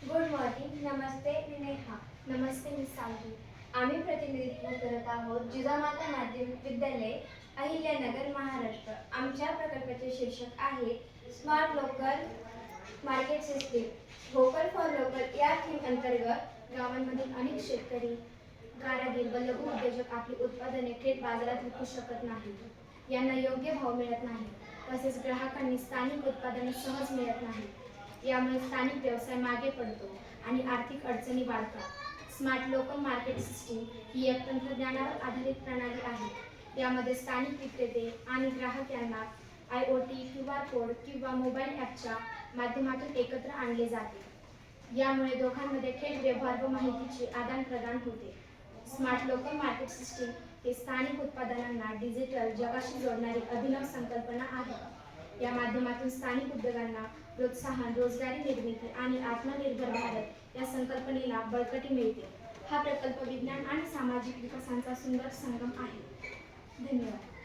Good morning. नमस्ते मी नेहा. नमस्ते मी सावली. आम्ही प्रतिनिधित्व करत आहोत जिजामाता माध्यमिक विद्यालय, अहिल्यानगर, महाराष्ट्र. आमच्या प्रकल्पाचे शीर्षक आहे smart local market system. Vocal for local या थीम अंतर्गत गावांमधील अनेक शेतकरी, कारागीर व लघु उद्योजक आपली उत्पादने थेट बाजारात विकू शकत नाहीत. यांना योग्य भाव मिळत नाही, तसेच ग्राहकांनी स्थानिक उत्पादने सहज मिळत नाहीत. यामुळे स्थानिक व्यवसाय मागे पडतो आणि आर्थिक अडचणी वाढतात. स्मार्ट लोकल मार्केट सिस्टीम ही एक तंत्रज्ञानावर आधारित प्रणाली आहे. यामध्ये स्थानिक विक्रेते आणि ग्राहक यांना IoT, QR कोड किंवा मोबाईल ॲपच्या माध्यमातून एकत्र आणले जाते. यामुळे दोघांमध्ये थेट व्यवहार व माहितीचे आदानप्रदान होते. स्मार्ट लोकल मार्केट सिस्टीम हे स्थानिक उत्पादनांना डिजिटल जगाशी जोडणारी अभिनव संकल्पना आहे. या माध्यमातून स्थानिक उद्योगांना प्रोत्साहन, रोजगारी निर्मिती आणि आत्मनिर्भर भारत या संकल्पनेला बळकटी मिळते. हा प्रकल्प विज्ञान आणि सामाजिक विकासाचा सुंदर संगम आहे. धन्यवाद.